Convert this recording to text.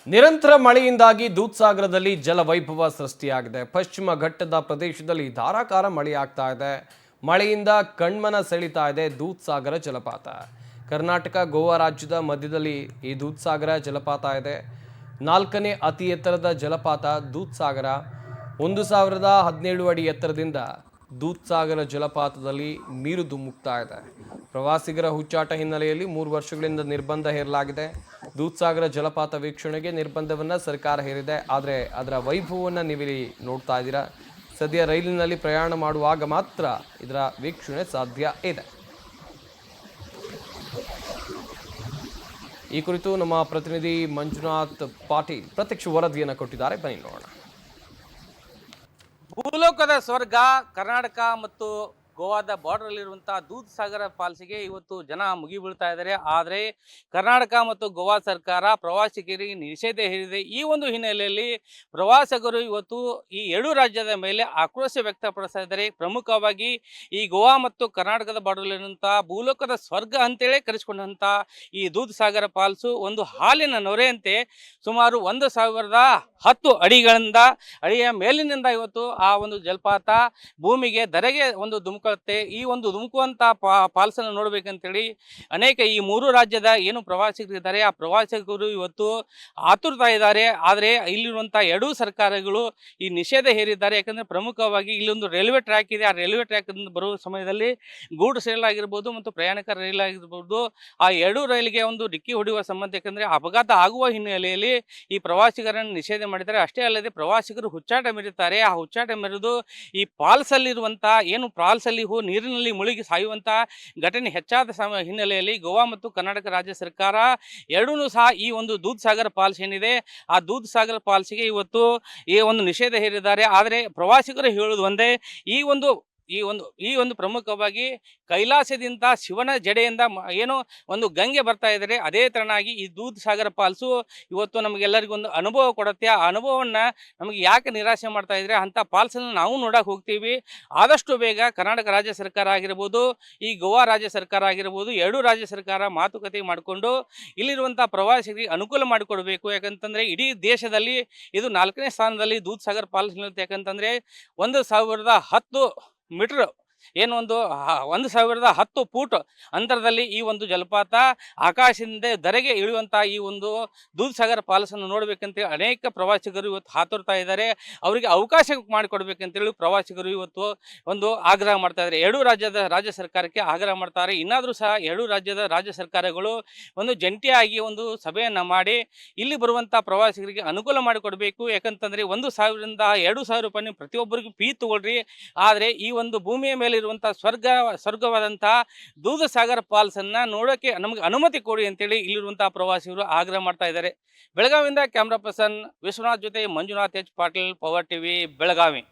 ನಿರಂತರ ಮಳೆಯಿಂದಾಗಿ ದೂದ್ಸಾಗರದಲ್ಲಿ ಜಲವೈಭವ ಸೃಷ್ಟಿಯಾಗಿದೆ. ಪಶ್ಚಿಮ ಘಟ್ಟದ ಪ್ರದೇಶದಲ್ಲಿ ಧಾರಾಕಾರ ಮಳೆಯಾಗ್ತಾ ಇದೆ. ಮಳೆಯಿಂದ ಕಣ್ಮನ ಸೆಳೀತಾ ಇದೆ ದೂದ್ಸಾಗರ ಜಲಪಾತ. ಕರ್ನಾಟಕ ಗೋವಾ ರಾಜ್ಯದ ಮಧ್ಯದಲ್ಲಿ ಈ ದೂದ್ಸಾಗರ ಜಲಪಾತ ಇದೆ. 4ನೇ ಅತಿ ಎತ್ತರದ ಜಲಪಾತ ದೂದ್ಸಾಗರ. 1017 ಅಡಿ ಎತ್ತರದಿಂದ ದೂದ್ಸಾಗರ ಜಲಪಾತದಲ್ಲಿ ನೀರು ಧುಮುಕ್ತಾ ಇದೆ. ಪ್ರವಾಸಿಗರ ಹುಚ್ಚಾಟ ಹಿನ್ನೆಲೆಯಲ್ಲಿ 3 ವರ್ಷಗಳಿಂದ ನಿರ್ಬಂಧ ಹೇರಲಾಗಿದೆ. ದೂದ್ಸಾಗರ ಜಲಪಾತ ವೀಕ್ಷಣೆಗೆ ನಿರ್ಬಂಧವನ್ನು ಸರ್ಕಾರ ಹೇರಿದೆ. ಆದರೆ ಅದರ ವೈಭವವನ್ನು ನೀವಿಲ್ಲಿ ನೋಡ್ತಾ ಇದ್ದೀರಾ. ಸದ್ಯ ರೈಲಿನಲ್ಲಿ ಪ್ರಯಾಣ ಮಾಡುವಾಗ ಮಾತ್ರ ಇದರ ವೀಕ್ಷಣೆ ಸಾಧ್ಯ ಇದೆ. ಈ ಕುರಿತು ನಮ್ಮ ಪ್ರತಿನಿಧಿ ಮಂಜುನಾಥ್ ಪಾಟೀಲ್ ಪ್ರತ್ಯಕ್ಷ ವರದಿಯನ್ನು ಕೊಟ್ಟಿದ್ದಾರೆ. ಬನ್ನಿ ನೋಡೋಣ. ಭೂಲೋಕದ ಸ್ವರ್ಗ ಕರ್ನಾಟಕ ಮತ್ತು ಗೋವಾದ ಬಾರ್ಡರ್ ಅಲ್ಲಿರುವಂತಹ ದೂದ್ಸಾಗರ ಫಾಲ್ಸ್ಗೆ ಇವತ್ತು ಜನ ಮುಗಿ ಬೀಳ್ತಾ ಇದ್ದಾರೆ. ಆದರೆ ಕರ್ನಾಟಕ ಮತ್ತು ಗೋವಾ ಸರ್ಕಾರ ಪ್ರವಾಸಿಗರಿಗೆ ನಿಷೇಧ ಹೇರಿದೆ. ಈ ಒಂದು ಹಿನ್ನೆಲೆಯಲ್ಲಿ ಪ್ರವಾಸಿಗರು ಇವತ್ತು ಈ ಎರಡು ರಾಜ್ಯದ ಮೇಲೆ ಆಕ್ರೋಶ ವ್ಯಕ್ತಪಡಿಸ್ತಾ ಇದ್ದಾರೆ. ಪ್ರಮುಖವಾಗಿ ಈ ಗೋವಾ ಮತ್ತು ಕರ್ನಾಟಕದ ಬಾರ್ಡರ್ ಅಲ್ಲಿರುವಂತಹ ಭೂಲೋಕದ ಸ್ವರ್ಗ ಅಂತೇಳಿ ಕರೆಸಿಕೊಂಡಂತ ಈ ದೂದ್ಸಾಗರ ಫಾಲ್ಸು ಒಂದು ಹಾಲಿನ ನೊರೆಯಂತೆ ಸುಮಾರು 1010 ಅಡಿಯ ಮೇಲಿನಿಂದ ಇವತ್ತು ಆ ಒಂದು ಜಲಪಾತ ಭೂಮಿಗೆ ಧರೆಗೆ ಒಂದು ಧುಮುಕುತ್ತೆ. ಈ ಒಂದು ಧುಮುಕುವಂತ ಫಾಲ್ಸ್ ಅನ್ನು ನೋಡ್ಬೇಕಂತೇಳಿ ಅನೇಕ ಈ 3 ರಾಜ್ಯದ ಏನು ಪ್ರವಾಸಿಗರು ಇದ್ದಾರೆ ಆ ಪ್ರವಾಸಿಗರು ಇವತ್ತು ಆತುರ್ತಾ ಇದ್ದಾರೆ. ಆದರೆ ಇಲ್ಲಿರುವಂತಹ ಎರಡೂ ಸರ್ಕಾರಗಳು ಈ ನಿಷೇಧ ಹೇರಿದ್ದಾರೆ. ಯಾಕಂದ್ರೆ ಪ್ರಮುಖವಾಗಿ ಇಲ್ಲೊಂದು ರೈಲ್ವೆ ಟ್ರ್ಯಾಕ್ ಇದೆ. ಆ ರೈಲ್ವೆ ಟ್ರ್ಯಾಕ್ ಬರುವ ಸಮಯದಲ್ಲಿ ಗೂಡ್ಸ್ ರೈಲ್ ಆಗಿರ್ಬೋದು ಮತ್ತು ಪ್ರಯಾಣಿಕರ ರೈಲ್ ಆಗಿರ್ಬೋದು, ಆ ಎರಡೂ ರೈಲಿಗೆ ಒಂದು ಡಿಕ್ಕಿ ಹೊಡೆಯುವ ಸಂಬಂಧ, ಯಾಕಂದ್ರೆ ಅಪಘಾತ ಆಗುವ ಹಿನ್ನೆಲೆಯಲ್ಲಿ ಈ ಪ್ರವಾಸಿಗರನ್ನು ನಿಷೇಧ ಮಾಡಿದ್ದಾರೆ. ಅಷ್ಟೇ ಅಲ್ಲದೆ ಪ್ರವಾಸಿಗರು ಹುಚ್ಚಾಟ ಮೆರೀತಾರೆ. ಆ ಹುಚ್ಚಾಟ ಮೆರೆದು ಈ ಫಾಲ್ಸ್ ಅಲ್ಲಿರುವಂತಹ ಏನು ಫಾಲ್ಸ್ ಅಲ್ಲಿ ನೀರಿನಲ್ಲಿ ಮುಳುಗಿ ಸಾಯುವಂತ ಘಟನೆ ಹೆಚ್ಚಾದ ಹಿನ್ನೆಲೆಯಲ್ಲಿ ಗೋವಾ ಮತ್ತು ಕರ್ನಾಟಕ ರಾಜ್ಯ ಸರ್ಕಾರ ಎರಡೂ ಸಹ ಈ ಒಂದು ದೂದ್ಸಾಗರ ಫಾಲ್ಸ್ ಏನಿದೆ ಆ ದೂದ್ಸಾಗರ ಫಾಲ್ಸ್ಗೆ ಇವತ್ತು ಈ ಒಂದು ನಿಷೇಧ ಹೇರಿದ್ದಾರೆ. ಆದರೆ ಪ್ರವಾಸಿಗರು ಹೇಳುವುದು ಒಂದೇ, ಈ ಒಂದು ಪ್ರಮುಖವಾಗಿ ಕೈಲಾಸದಿಂದ ಶಿವನ ಜಡೆಯಿಂದ ಏನು ಒಂದು ಗಂಗೆ ಬರ್ತಾ ಇದ್ದಾರೆ, ಅದೇ ತರನಾಗಿ ಈ ದೂದ್ಸಾಗರ ಫಾಲ್ಸು ಇವತ್ತು ನಮಗೆಲ್ಲರಿಗೂ ಒಂದು ಅನುಭವ ಕೊಡುತ್ತೆ. ಆ ಅನುಭವವನ್ನು ನಮಗೆ ಯಾಕೆ ನಿರಾಸೆ ಮಾಡ್ತಾ ಇದ್ರೆ ಅಂಥ ಫಾಲ್ಸನ್ನು ನಾವು ನೋಡಕ್ಕೆ ಹೋಗ್ತೀವಿ. ಆದಷ್ಟು ಬೇಗ ಕರ್ನಾಟಕ ರಾಜ್ಯ ಸರ್ಕಾರ ಆಗಿರ್ಬೋದು, ಈ ಗೋವಾ ರಾಜ್ಯ ಸರ್ಕಾರ ಆಗಿರ್ಬೋದು, ಎರಡೂ ರಾಜ್ಯ ಸರ್ಕಾರ ಮಾತುಕತೆ ಮಾಡಿಕೊಂಡು ಇಲ್ಲಿರುವಂಥ ಪ್ರವಾಸಿಗರಿಗೆ ಅನುಕೂಲ ಮಾಡಿಕೊಡ್ಬೇಕು. ಯಾಕಂತಂದರೆ ಇಡೀ ದೇಶದಲ್ಲಿ ಇದು 4ನೇ ಸ್ಥಾನದಲ್ಲಿ ದೂದ್ಸಾಗರ್ ಫಾಲ್ಸ್ ನಿಲ್ಲುತ್ತೆ. ಯಾಕಂತಂದರೆ 1010 ಮೀಟರ್ ಏನು ಒಂದು 1010 ಫೂಟ್ ಅಂತರದಲ್ಲಿ ಈ ಒಂದು ಜಲಪಾತ ಆಕಾಶದಿಂದ ಧರೆಗೆ ಇಳಿಯುವಂಥ ಈ ಒಂದು ದೂದ್ಸಾಗರ ಫಾಲ್ಸನ್ನು ನೋಡಬೇಕಂತೇಳಿ ಅನೇಕ ಪ್ರವಾಸಿಗರು ಇವತ್ತು ಹಾತೊರ್ತಾ ಇದ್ದಾರೆ. ಅವರಿಗೆ ಅವಕಾಶ ಮಾಡಿಕೊಡ್ಬೇಕಂತೇಳಿ ಪ್ರವಾಸಿಗರು ಇವತ್ತು ಒಂದು ಆಗ್ರಹ ಮಾಡ್ತಾ ಇದ್ದಾರೆ. ಎರಡೂ ರಾಜ್ಯ ಸರ್ಕಾರಕ್ಕೆ ಆಗ್ರಹ ಮಾಡ್ತಾರೆ. ಇನ್ನಾದರೂ ಸಹ ಎರಡೂ ರಾಜ್ಯದ ರಾಜ್ಯ ಸರ್ಕಾರಗಳು ಒಂದು ಜಂಟಿಯಾಗಿ ಒಂದು ಸಭೆಯನ್ನು ಮಾಡಿ ಇಲ್ಲಿ ಬರುವಂಥ ಪ್ರವಾಸಿಗರಿಗೆ ಅನುಕೂಲ ಮಾಡಿಕೊಡ್ಬೇಕು. ಯಾಕಂತಂದರೆ 1,000ರಿಂದ 2,000 ರೂಪಾಯಿ ಪ್ರತಿಯೊಬ್ಬರಿಗೂ ಫೀ ತಗೊಳ್ರಿ. ಆದರೆ ಈ ಒಂದು ಭೂಮಿಯ ಮೇಲೆ ಇರುವಂತಹ ಸ್ವರ್ಗವಾದಂತಹ ದೂದ್ಸಾಗರ ಫಾಲ್ಸ್ ಅನ್ನ ನೋಡೋಕೆ ನಮಗೆ ಅನುಮತಿ ಕೊಡಿ ಅಂತೇಳಿ ಇಲ್ಲಿರುವಂತಹ ಪ್ರವಾಸಿಗರು ಆಗ್ರಹ ಮಾಡ್ತಾ ಇದ್ದಾರೆ. ಬೆಳಗಾವಿಯಿಂದ ಕ್ಯಾಮ್ರಾ ಪರ್ಸನ್ ವಿಶ್ವನಾಥ್ ಜೊತೆ Manjunath H Patil, power TV, Belagavi.